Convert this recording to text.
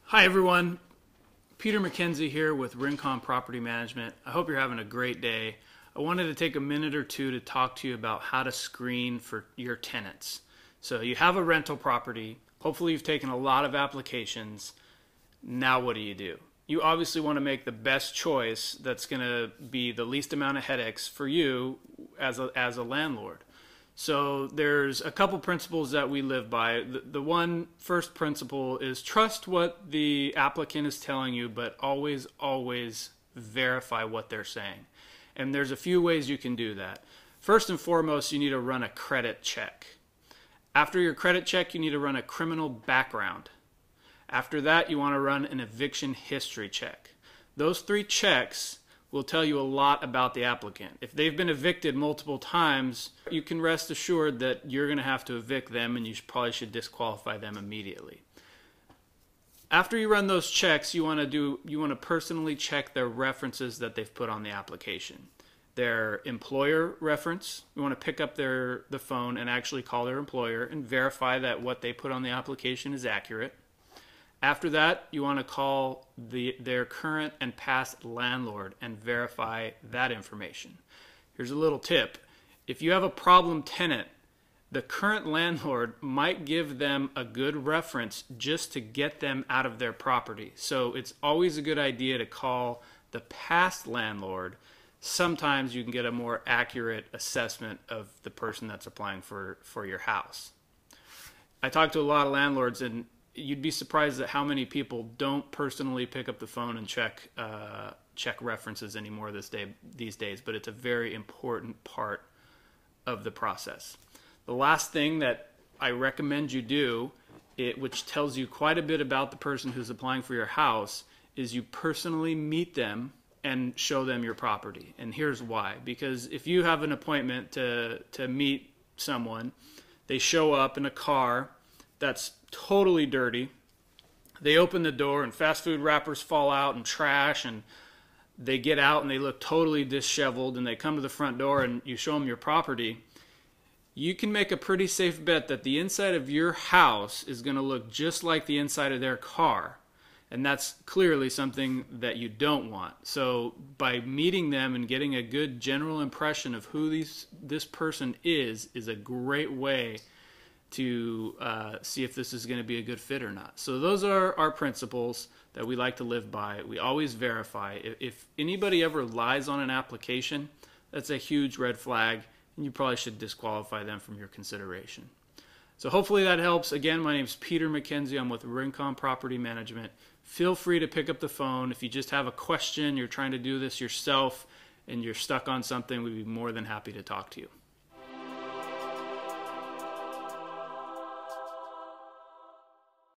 Hi everyone, Peter McKenzie here with Rincon Property Management. I hope you're having a great day. I wanted to take a minute or two to talk to you about how to screen for your tenants. So you have a rental property, hopefully you've taken a lot of applications. Now what do? You obviously want to make the best choice that's going to be the least amount of headaches for you as a landlord. So there's a couple principles that we live by. The one first principle is trust what the applicant is telling you, but always verify what they're saying. And there's a few ways you can do that. First and foremost, you need to run a credit check. After your credit check, you need to run a criminal background. After that, you want to run an eviction history check. Those three checks will tell you a lot about the applicant. If they've been evicted multiple times, you can rest assured that you're going to have to evict them and you probably should disqualify them immediately. After you run those checks, you want to personally check their references that they've put on the application. Their employer reference, you want to pick up the phone and actually call their employer and verify that what they put on the application is accurate. After that, you want to call their current and past landlord and verify that information. Here's a little tip. If you have a problem tenant, the current landlord might give them a good reference just to get them out of their property. So it's always a good idea to call the past landlord. Sometimes you can get a more accurate assessment of the person that's applying for your house. I talked to a lot of landlords, and you'd be surprised at how many people don't personally pick up the phone and check references anymore these days, but it's a very important part of the process. The last thing that I recommend you do, which tells you quite a bit about the person who's applying for your house, is you personally meet them and show them your property. And here's why. Because if you have an appointment to meet someone, they show up in a car that's totally dirty. They open the door and fast food wrappers fall out and trash, and they get out and they look totally disheveled, and they come to the front door and you show them your property. You can make a pretty safe bet that the inside of your house is going to look just like the inside of their car. And that's clearly something that you don't want. So by meeting them and getting a good general impression of who this person is a great way to see if this is going to be a good fit or not. So those are our principles that we like to live by. We always verify. If anybody ever lies on an application, that's a huge red flag, and you probably should disqualify them from your consideration. So hopefully that helps. Again, my name is Peter McKenzie. I'm with Rincon Property Management. Feel free to pick up the phone. If you just have a question, you're trying to do this yourself, and you're stuck on something, we'd be more than happy to talk to you.